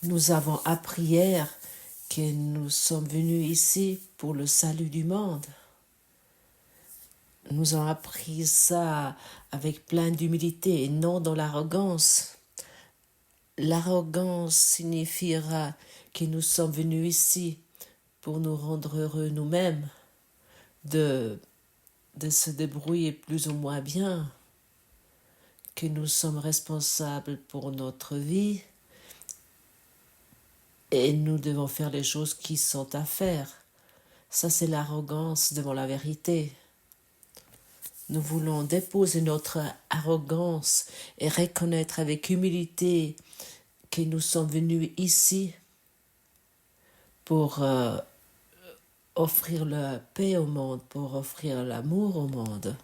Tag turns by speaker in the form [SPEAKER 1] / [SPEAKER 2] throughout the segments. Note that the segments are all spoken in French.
[SPEAKER 1] Nous avons appris hier que nous sommes venus ici pour le salut du monde. Nous avons appris ça avec plein d'humilité et non dans l'arrogance. L'arrogance signifiera que nous sommes venus ici pour nous rendre heureux nous-mêmes, de se débrouiller plus ou moins bien, que nous sommes responsables pour notre vie et nous devons faire les choses qui sont à faire. Ça, c'est l'arrogance devant la vérité. Nous voulons déposer notre arrogance et reconnaître avec humilité que nous sommes venus ici pour offrir la paix au monde, pour offrir l'amour au monde,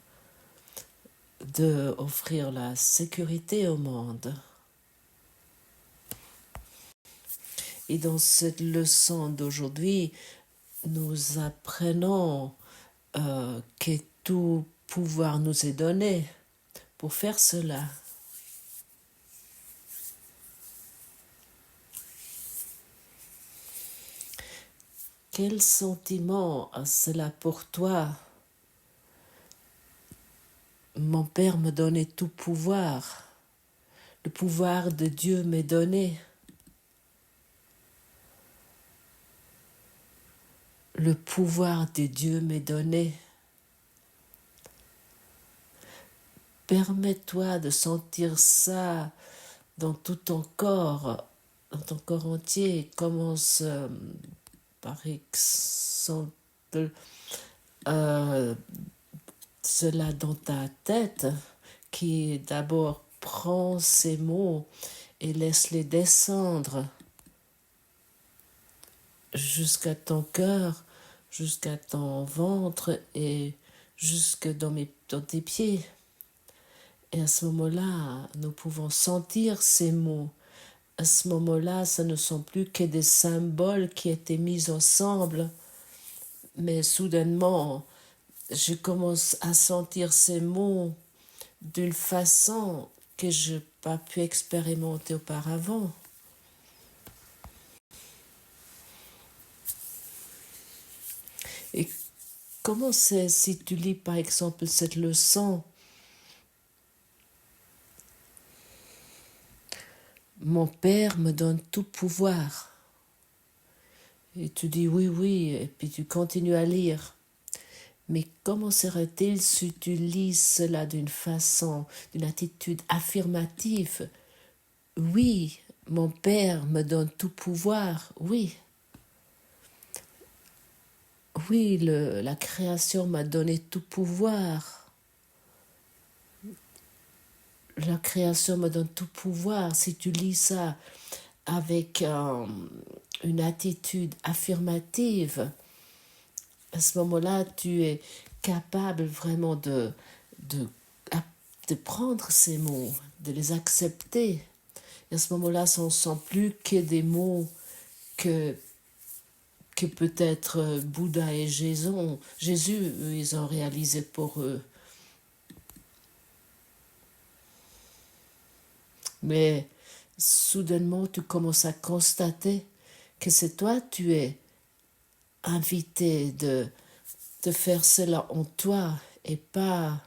[SPEAKER 1] offrir la sécurité au monde. Et dans cette leçon d'aujourd'hui, nous apprenons que tout pouvoir nous est donné pour faire cela. Quel sentiment cela pour toi? Mon Père me donnait tout pouvoir. Le pouvoir de Dieu m'est donné. Le pouvoir de Dieu m'est donné. Permets-toi de sentir ça dans tout ton corps entier. Commence par exemple cela dans ta tête, qui d'abord prend ces mots et laisse-les descendre jusqu'à ton cœur, jusqu'à ton ventre et jusque dans tes pieds. Et à ce moment-là, nous pouvons sentir ces mots. À ce moment-là, ce ne sont plus que des symboles qui étaient mis ensemble, mais soudainement, je commence à sentir ces mots d'une façon que je n'ai pas pu expérimenter auparavant. Et comment c'est si tu lis par exemple cette leçon? Mon Père me donne tout pouvoir. Et tu dis oui, et puis tu continues à lire. Mais comment serait-il si tu lis cela d'une façon, d'une attitude affirmative? Oui, mon Père me donne tout pouvoir, oui. Oui, la création m'a donné tout pouvoir. La création me donne tout pouvoir. Si tu lis ça avec une attitude affirmative, à ce moment-là, tu es capable vraiment de prendre ces mots, de les accepter. Et à ce moment-là, ce ne sont plus que des mots que peut-être Bouddha et Jésus, eux, ils ont réalisé pour eux. Mais soudainement, tu commences à constater que c'est toi, tu es invité de faire cela en toi et pas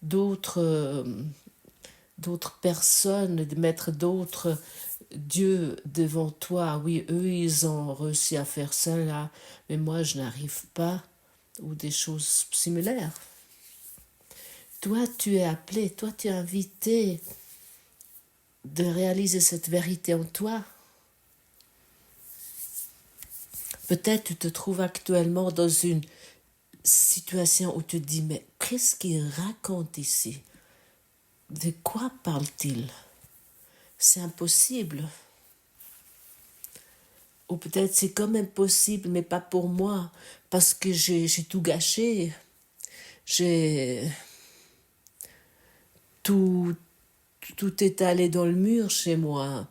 [SPEAKER 1] d'autres personnes, de mettre d'autres dieux devant toi. Oui, eux, ils ont réussi à faire cela, mais moi, je n'arrive pas, ou des choses similaires. Toi, tu es appelé, toi, tu es invité de réaliser cette vérité en toi. Peut-être tu te trouves actuellement dans une situation où tu te dis, mais qu'est-ce qu'il raconte ici? De quoi parle-t-il? C'est impossible. Ou peut-être c'est quand même possible, mais pas pour moi, parce que j'ai tout gâché. Tout est allé dans le mur chez moi.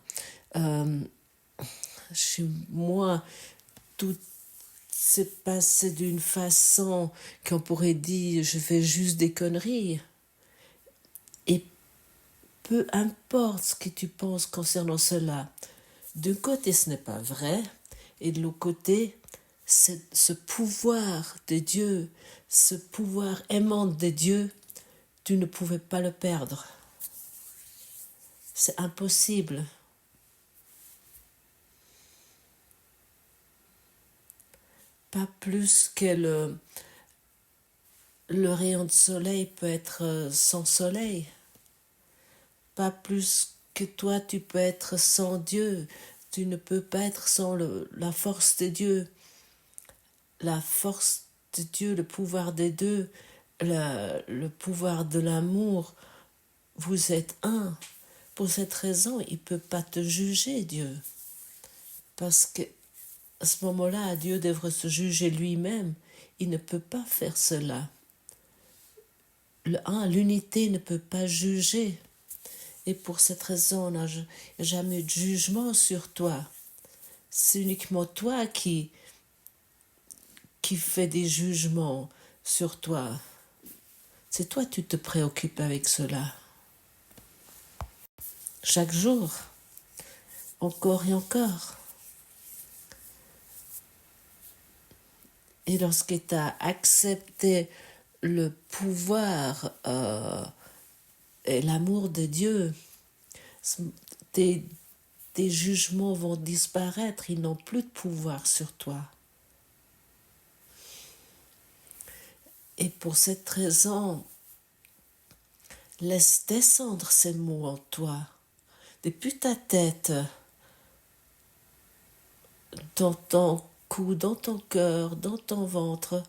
[SPEAKER 1] Chez moi, tout s'est passé d'une façon qu'on pourrait dire je fais juste des conneries. Et peu importe ce que tu penses concernant cela, D'un côté, ce n'est pas vrai, et de l'autre côté, ce pouvoir de Dieu, ce pouvoir aimant de Dieu, tu ne pouvais pas le perdre. C'est impossible. Pas plus que le rayon de soleil peut être sans soleil. Pas plus que toi tu peux être sans Dieu. Tu ne peux pas être sans la force de Dieu. La force de Dieu, le pouvoir des deux, le pouvoir de l'amour. Vous êtes un. Pour cette raison, il ne peut pas te juger, Dieu. Parce que à ce moment-là, Dieu devrait se juger lui-même. Il ne peut pas faire cela. L'unité ne peut pas juger. Et pour cette raison, on n'a jamais eu de jugement sur toi. C'est uniquement toi qui fais des jugements sur toi. C'est toi qui te préoccupes avec cela. Chaque jour, encore et encore. Et lorsque tu as accepté le pouvoir et l'amour de Dieu, tes jugements vont disparaître, ils n'ont plus de pouvoir sur toi. Et pour cette raison, laisse descendre ces mots en toi, depuis ta tête, dans ton cou, dans ton cœur, dans ton ventre,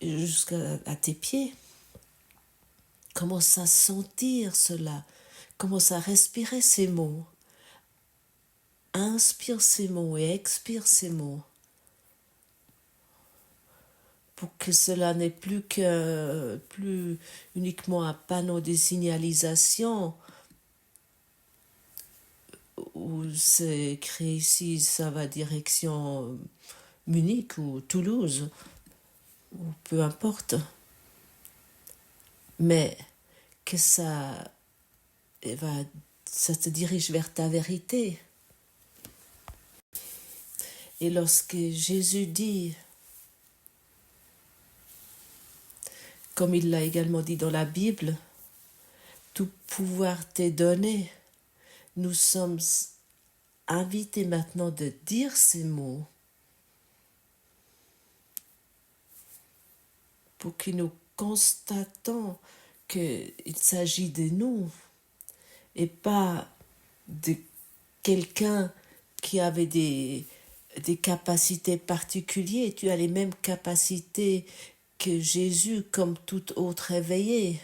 [SPEAKER 1] jusqu'à tes pieds. Commence à sentir cela, commence à respirer ces mots. Inspire ces mots et expire ces mots. Pour que cela n'est plus uniquement un panneau de signalisation où c'est écrit ici, ça va direction Munich ou Toulouse, ou peu importe. Mais que ça te dirige vers ta vérité. Et lorsque Jésus dit, comme il l'a également dit dans la Bible, tout pouvoir t'est donné, nous sommes invités maintenant de dire ces mots pour que nous constatons qu'il s'agit de nous et pas de quelqu'un qui avait des capacités particulières. Tu as les mêmes capacités que Jésus comme tout autre éveillé.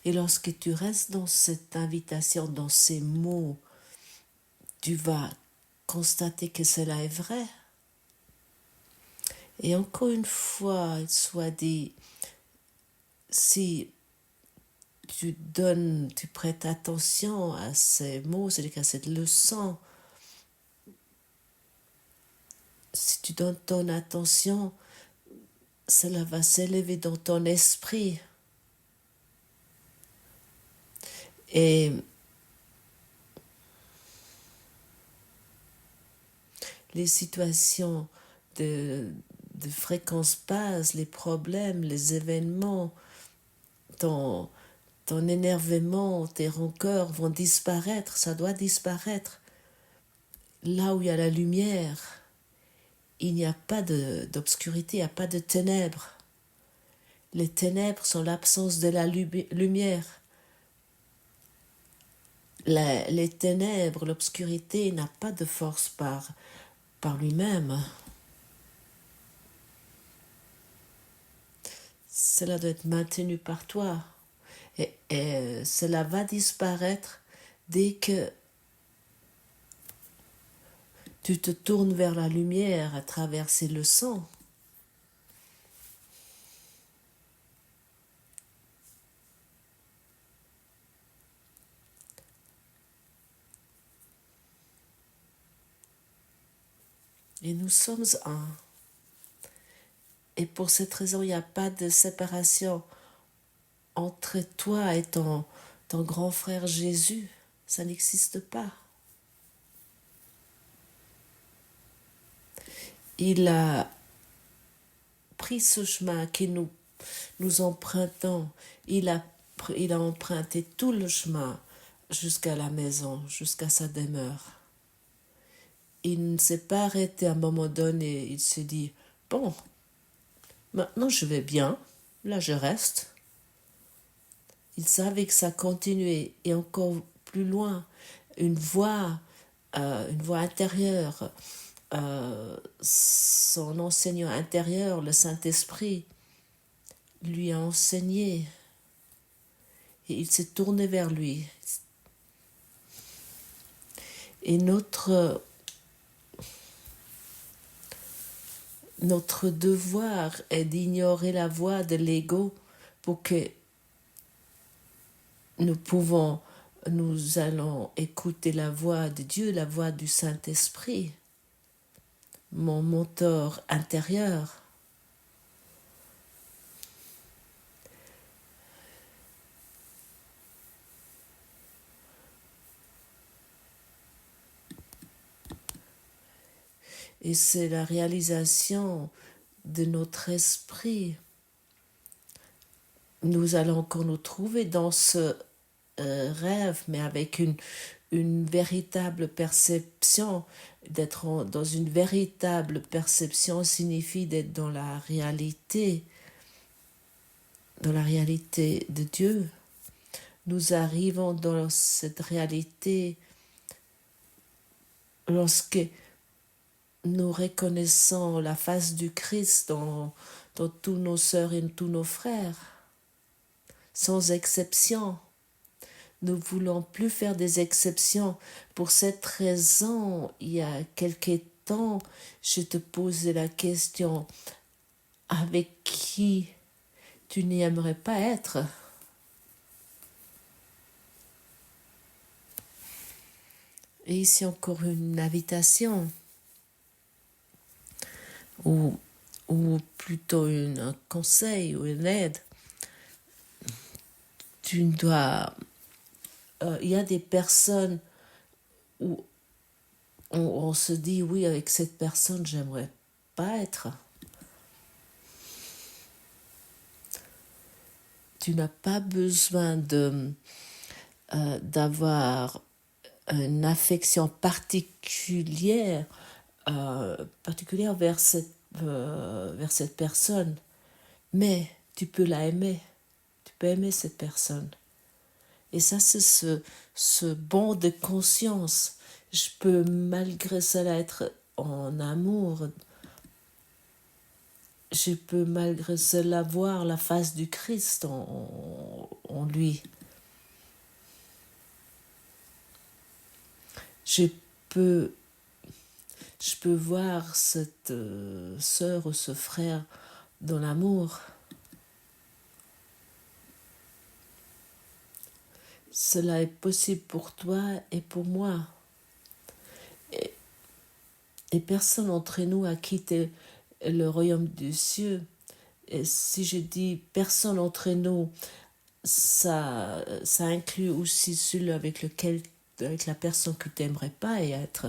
[SPEAKER 1] Et lorsque tu restes dans cette invitation, dans ces mots, tu vas constater que cela est vrai. Et encore une fois, il soit dit, si tu prêtes attention à ces mots, c'est-à-dire à cette leçon, si tu donnes ton attention, cela va s'élever dans ton esprit. Et les situations de fréquence basse, les problèmes, les événements, ton énervement, tes rancœurs vont disparaître, ça doit disparaître. Là où il y a la lumière, il n'y a pas d'obscurité, il n'y a pas de ténèbres. Les ténèbres sont l'absence de la lumière. Les ténèbres, l'obscurité n'a pas de force par lui-même. Cela doit être maintenu par toi. Et cela va disparaître dès que tu te tournes vers la lumière à travers ces leçons. Et nous sommes un. Et pour cette raison, il n'y a pas de séparation entre toi et ton grand frère Jésus. Ça n'existe pas. Il a pris ce chemin que nous empruntons. Il a emprunté tout le chemin jusqu'à la maison, jusqu'à sa demeure. Il ne s'est pas arrêté à un moment donné. Il s'est dit, bon, maintenant je vais bien, là je reste. Il savait que ça continuait et encore plus loin, une voix intérieure, son enseignant intérieur, le Saint-Esprit, lui a enseigné et il s'est tourné vers lui. Et notre devoir est d'ignorer la voix de l'ego pour que nous allons écouter la voix de Dieu, la voix du Saint-Esprit, mon mentor intérieur. Et c'est la réalisation de notre esprit. Nous allons encore nous trouver dans ce rêve, mais avec une véritable perception. D'être dans une véritable perception signifie d'être dans la réalité de Dieu. Nous arrivons dans cette réalité lorsque nous reconnaissons la face du Christ dans tous nos sœurs et tous nos frères, sans exception. Nous ne voulons plus faire des exceptions. Pour cette raison, il y a quelque temps, je te posais la question, avec qui tu n'aimerais pas être? Et ici encore une invitation, ou plutôt un conseil ou une aide. Tu dois... il y a des personnes où on se dit, oui, avec cette personne, j'aimerais pas être. Tu n'as pas besoin d'avoir une affection particulière vers cette personne, mais tu peux la aimer, tu peux aimer cette personne. Et ça, c'est ce bond de conscience. Je peux malgré cela être en amour. Je peux malgré cela voir la face du Christ en lui. Je peux voir cette sœur ou ce frère dans l'amour. Cela est possible pour toi et pour moi. Et personne d'entre nous a quitté le royaume des cieux. Et si je dis personne d'entre nous, ça inclut aussi celui avec la personne que tu n'aimerais pas être.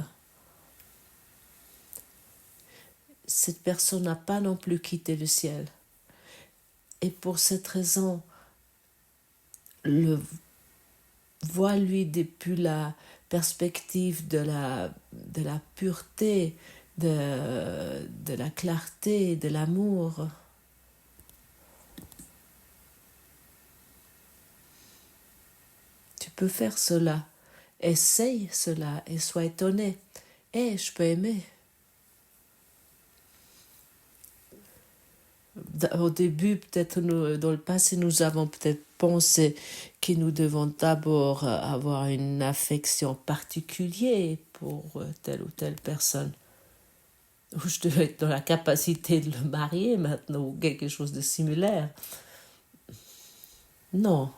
[SPEAKER 1] Cette personne n'a pas non plus quitté le ciel. Et pour cette raison, vois-lui depuis la perspective de la pureté, de la clarté, de l'amour. Tu peux faire cela. Essaye cela et sois étonné. Je peux aimer. Au début, peut-être dans le passé, nous avons peut-être pensé que nous devons d'abord avoir une affection particulière pour telle ou telle personne. Ou je devais être dans la capacité de le marier maintenant ou quelque chose de similaire. Non.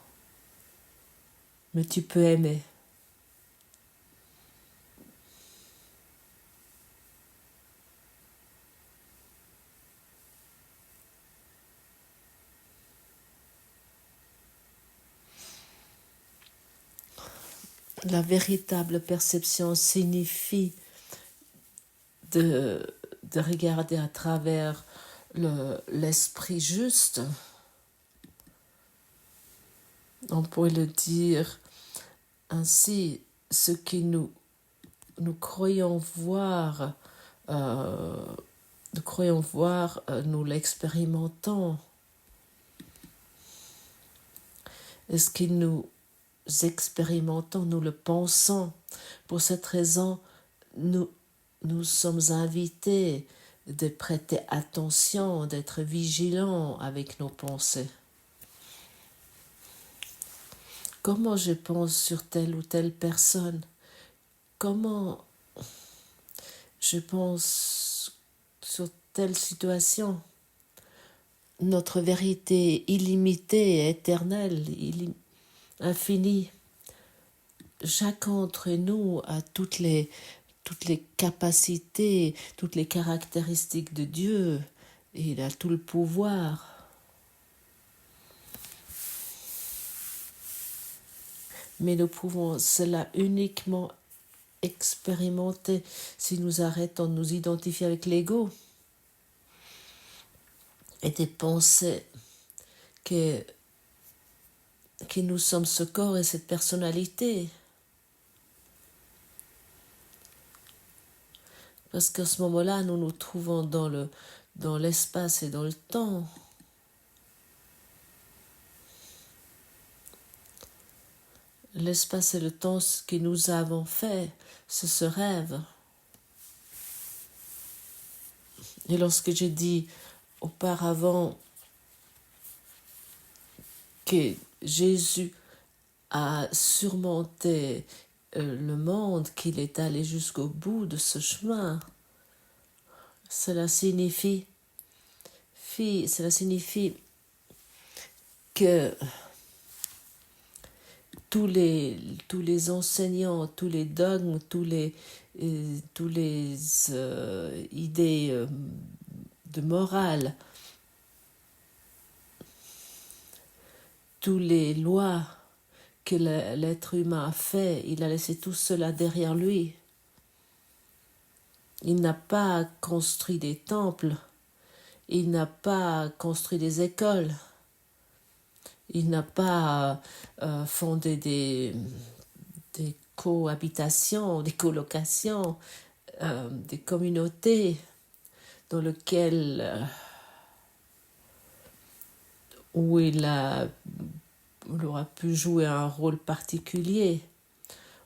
[SPEAKER 1] Mais tu peux aimer. La véritable perception signifie de regarder à travers l'esprit juste. On pourrait le dire ainsi, ce que nous croyons voir, nous l'expérimentons. Et ce que nous expérimentons, nous le pensons. Pour cette raison, nous sommes invités de prêter attention, d'être vigilants avec nos pensées. Comment je pense sur telle ou telle personne? Comment je pense sur telle situation? Notre vérité illimitée, éternelle, infinie. Chacun d'entre nous a toutes les capacités, toutes les caractéristiques de Dieu. Il a tout le pouvoir. Mais nous pouvons cela uniquement expérimenter si nous arrêtons de nous identifier avec l'ego et de penser que nous sommes ce corps et cette personnalité. Parce qu'à ce moment-là, nous nous trouvons dans l'espace et dans le temps. L'espace et le temps, ce que nous avons fait, c'est ce rêve. Et lorsque j'ai dit auparavant que Jésus a surmonté le monde, qu'il est allé jusqu'au bout de ce chemin, cela signifie que tous les enseignants, tous les dogmes, tous les idées de morale, toutes les lois que l'être humain a fait, il a laissé tout cela derrière lui. Il n'a pas construit des temples, il n'a pas construit des écoles, il n'a pas fondé des cohabitations, des colocations, des communautés dans lesquelles où il aura pu jouer un rôle particulier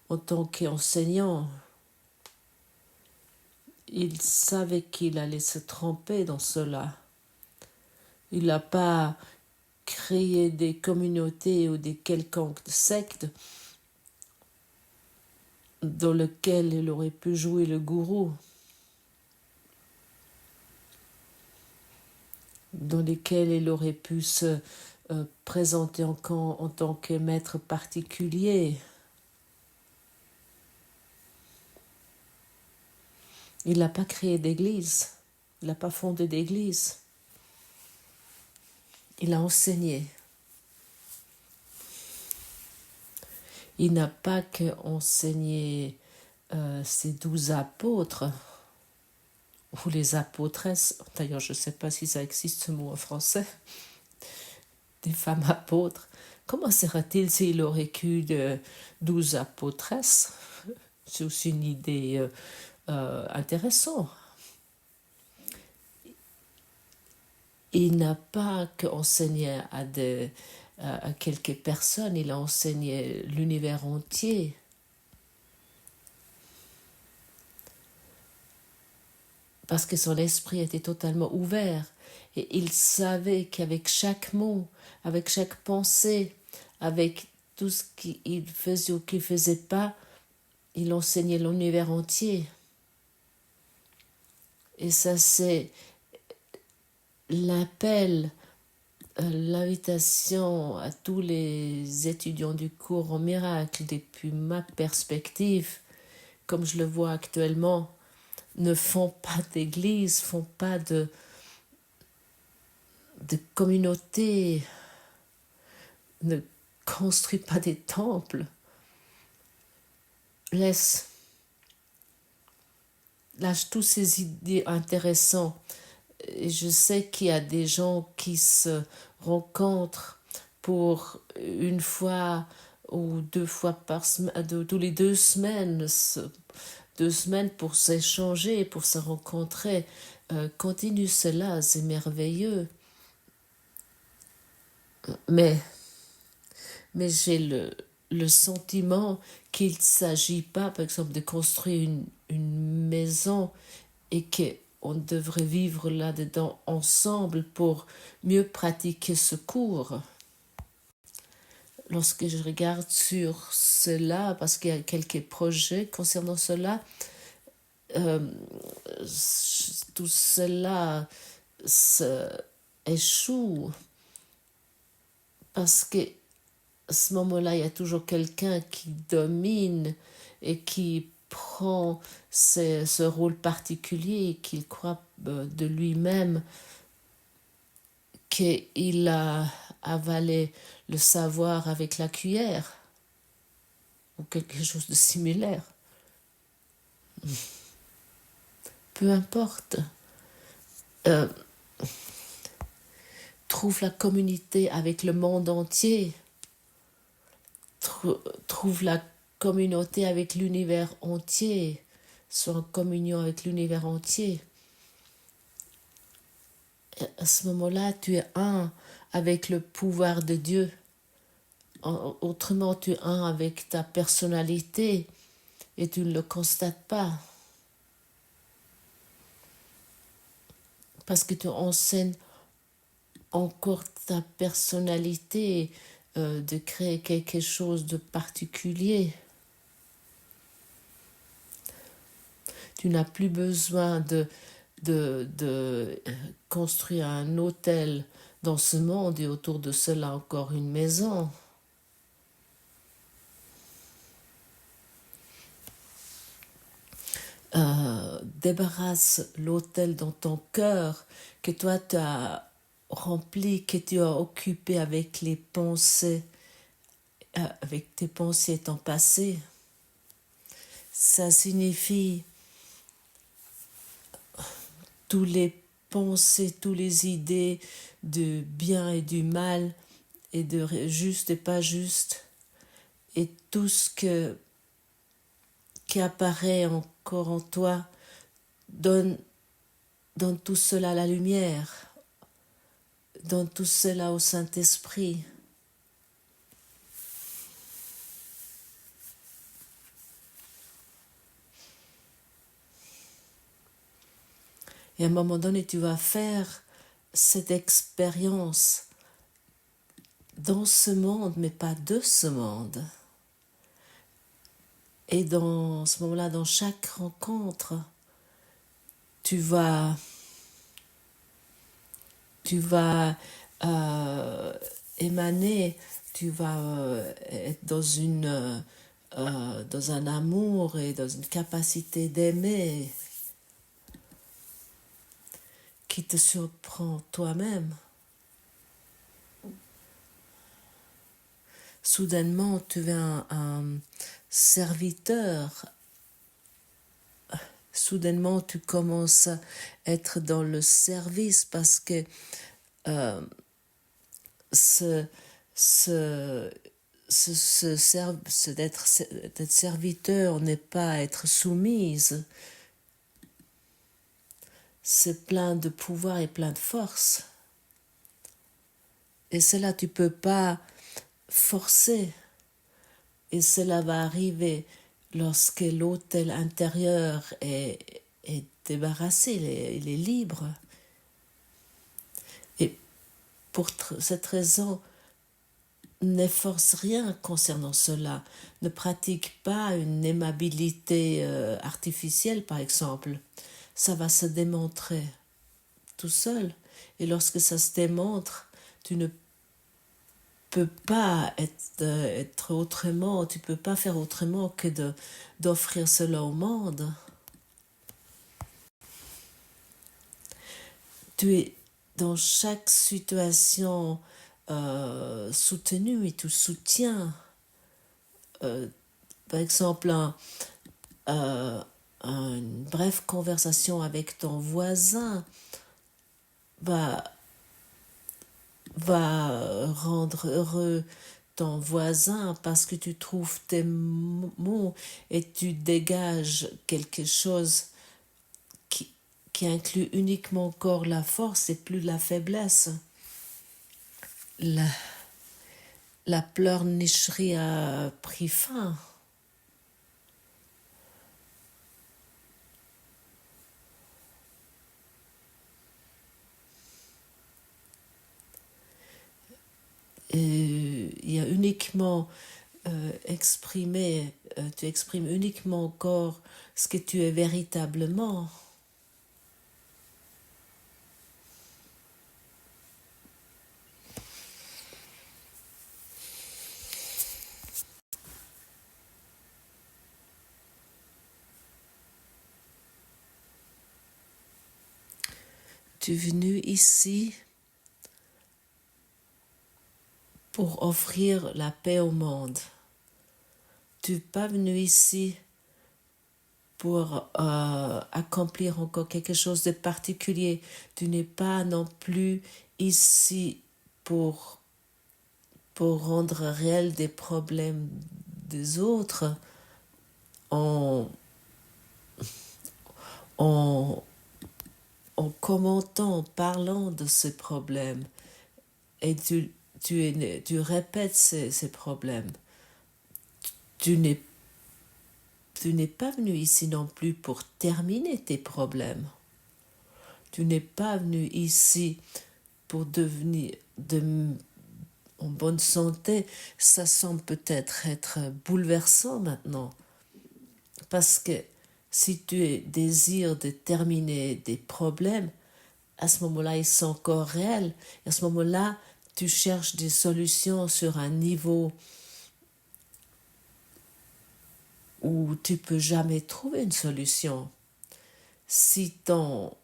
[SPEAKER 1] en tant qu'enseignant. Il savait qu'il allait se tromper dans cela. Il n'a pas créé des communautés ou des quelconques sectes dans lesquelles il aurait pu jouer le gourou, dans lesquelles il aurait pu se présenter en tant que maître particulier. Il n'a pas créé d'église, il n'a pas fondé d'église. Il a enseigné. Il n'a pas qu'enseigné ses 12 apôtres, ou les apôtresses, d'ailleurs je ne sais pas si ça existe ce mot en français, des femmes apôtres. Comment serait-il s'il aurait eu 12 apôtresses? C'est aussi une idée intéressante. Il n'a pas qu'enseigné à quelques personnes, il a enseigné l'univers entier. Parce que son esprit était totalement ouvert. Et il savait qu'avec chaque mot, avec chaque pensée, avec tout ce qu'il faisait ou qu'il ne faisait pas, il enseignait l'univers entier. Et ça, c'est l'appel, l'invitation à tous les étudiants du cours en miracle, depuis ma perspective, comme je le vois actuellement, ne font pas d'église, font pas de communauté, ne construisent pas des temples, laisse, lâche tous ces idées intéressantes. Et je sais qu'il y a des gens qui se rencontrent pour une fois ou deux fois par semaine, tous les 2 semaines, 2 semaines pour s'échanger, pour se rencontrer. Continue cela, c'est merveilleux. Mais, mais j'ai le sentiment qu'il ne s'agit pas, par exemple, de construire une maison et qu'on devrait vivre là-dedans ensemble pour mieux pratiquer ce cours. Lorsque je regarde sur cela, parce qu'il y a quelques projets concernant cela, euh, tout cela échoue parce que à ce moment-là, il y a toujours quelqu'un qui domine et qui prend ce rôle particulier, qu'il croit de lui-même qu'il a avalé le savoir avec la cuillère ou quelque chose de similaire. Peu importe. Euh, trouve la communauté avec le monde entier. Trouve la communauté avec l'univers entier. Sois en communion avec l'univers entier. À ce moment-là, tu es un avec le pouvoir de Dieu. Autrement, tu es un avec ta personnalité et tu ne le constates pas. Parce que tu enseignes encore ta personnalité, de créer quelque chose de particulier. Tu n'as plus besoin de construire un hôtel dans ce monde et autour de cela encore une maison. Débarrasse l'hôtel dans ton cœur que toi tu as rempli, que tu as occupé avec les pensées, avec tes pensées étant passées. Ça signifie tous les pensées, toutes les idées de bien et du mal et de juste et pas juste et tout ce qui apparaît encore en toi, donne tout cela à la lumière, donne tout cela au Saint-Esprit. Et à un moment donné, tu vas faire cette expérience dans ce monde, mais pas de ce monde. Et dans ce moment-là, dans chaque rencontre, tu vas émaner, tu vas être dans un amour et dans une capacité d'aimer qui te surprend toi-même. Soudainement, tu es un serviteur. Soudainement, tu commences à être dans le service parce que d'être serviteur n'est pas être soumise. C'est plein de pouvoir et plein de force. Et cela, tu ne peux pas forcer. Et cela va arriver lorsque l'autel intérieur est débarrassé, il est libre. Et pour cette raison, n'efforce rien concernant cela. Ne pratique pas une aimabilité artificielle, par exemple. Ça va se démontrer tout seul. Et lorsque ça se démontre, tu ne peux pas être autrement, tu ne peux pas faire autrement que d'offrir cela au monde. Tu es dans chaque situation soutenu et tu soutiens par exemple, une brève conversation avec ton voisin va rendre heureux ton voisin parce que tu trouves tes mots et tu dégages quelque chose qui, qui inclut uniquement encore la force et plus la faiblesse. La pleurnicherie a pris fin. Et il y a uniquement tu exprimes uniquement encore ce que tu es véritablement. Tu es venu ici pour offrir la paix au monde. Tu n'es pas venu ici pour accomplir encore quelque chose de particulier. Tu n'es pas non plus ici pour rendre réels des problèmes des autres en commentant, en parlant de ces problèmes. Et tu répètes ces problèmes. Tu n'es pas venu ici non plus pour terminer tes problèmes. Tu n'es pas venu ici pour devenir en bonne santé. Ça semble peut-être être bouleversant maintenant. Parce que si tu désires de terminer des problèmes, à ce moment-là, ils sont encore réels. Et à ce moment-là, tu cherches des solutions sur un niveau où tu peux jamais trouver une solution. Si ton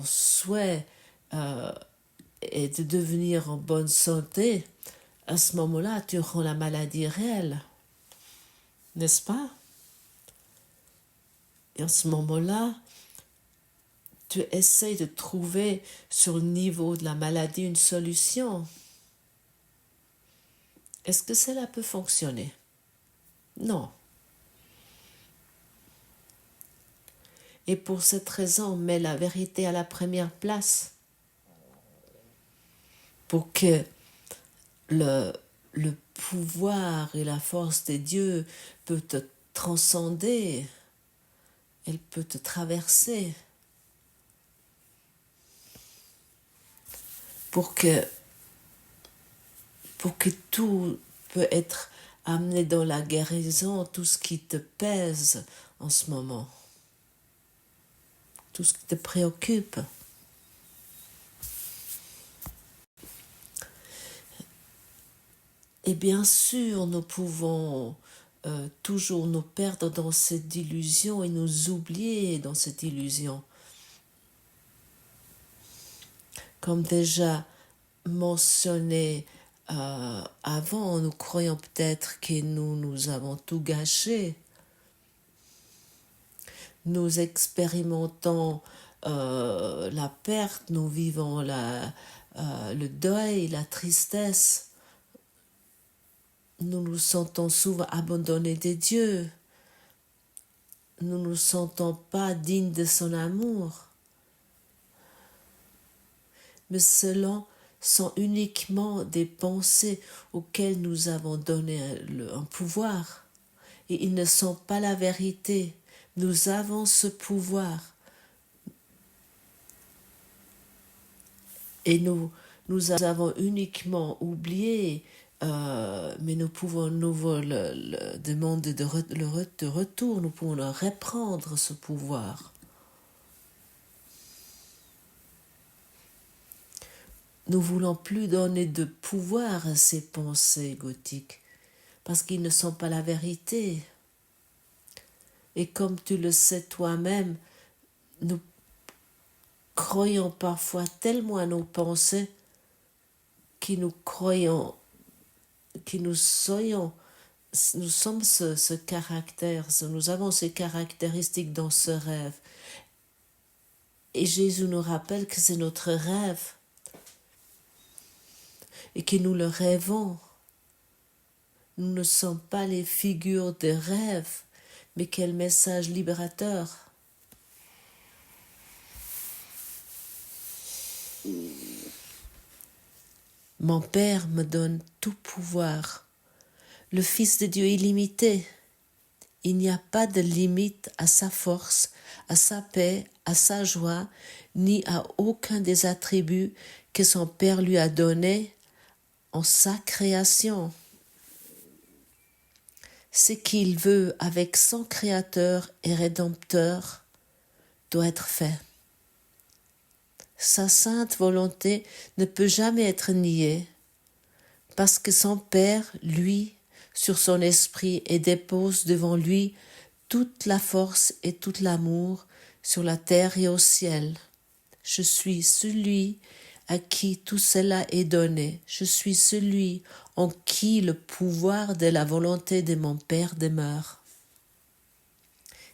[SPEAKER 1] souhait est de devenir en bonne santé, à ce moment-là, tu rends la maladie réelle. N'est-ce pas? Et à ce moment-là, tu essaies de trouver sur le niveau de la maladie une solution. Est-ce que cela peut fonctionner? Non. Et pour cette raison, on met la vérité à la première place. Pour que le pouvoir et la force de Dieu peut te transcender. Elle peut te traverser. Pour que tout peut être amené dans la guérison, tout ce qui te pèse en ce moment. Tout ce qui te préoccupe. Et bien sûr, nous pouvons toujours nous perdre dans cette illusion et nous oublier dans cette illusion. Comme déjà mentionné avant, nous croyons peut-être que nous avons tout gâché. Nous expérimentons la perte, nous vivons le deuil, la tristesse. Nous nous sentons souvent abandonnés de Dieu. Nous ne nous sentons pas dignes de son amour. Mais cela sont uniquement des pensées auxquelles nous avons donné un pouvoir. Et ils ne sont pas la vérité. Nous avons ce pouvoir. Et nous avons uniquement oublié, mais nous pouvons nous le demander de retour, nous pouvons leur reprendre ce pouvoir. Nous ne voulons plus donner de pouvoir à ces pensées égotiques, parce qu'ils ne sont pas la vérité. Et comme tu le sais toi-même, nous croyons parfois tellement à nos pensées que nous soyons nous sommes ce caractère, nous avons ces caractéristiques dans ce rêve. Et Jésus nous rappelle que c'est notre rêve et que nous le rêvons. Nous ne sommes pas les figures de rêve, mais quel message libérateur. Mon Père me donne tout pouvoir. Le Fils de Dieu illimité. Il n'y a pas de limite à sa force, à sa paix, à sa joie, ni à aucun des attributs que son Père lui a donnés en sa création. Ce qu'il veut avec son Créateur et Rédempteur doit être fait. Sa sainte volonté ne peut jamais être niée, parce que son Père, lui, sur son esprit et dépose devant lui toute la force et tout l'amour sur la terre et au ciel. Je suis celui à qui tout cela est donné. Je suis celui en qui le pouvoir de la volonté de mon Père demeure.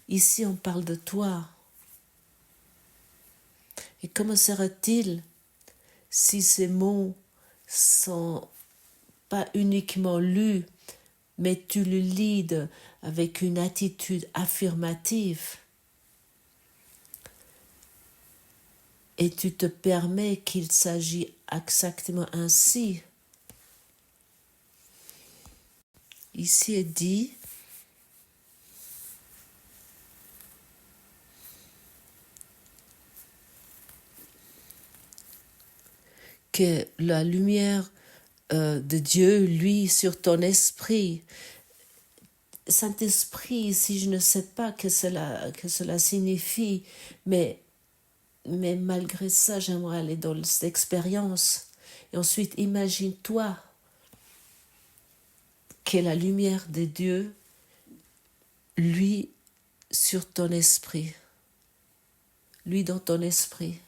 [SPEAKER 1] Ici, on parle de toi. Et comment serait-il si ces mots sont pas uniquement lus, mais tu le lis avec une attitude affirmative et tu te permets qu'il s'agit exactement ainsi. Ici est dit que la lumière de Dieu, lui, sur ton esprit. Saint-Esprit, ici, je ne sais pas que cela signifie, mais malgré ça, j'aimerais aller dans cette expérience. Et ensuite, imagine-toi que la lumière de Dieu, lui, sur ton esprit, lui dans ton esprit.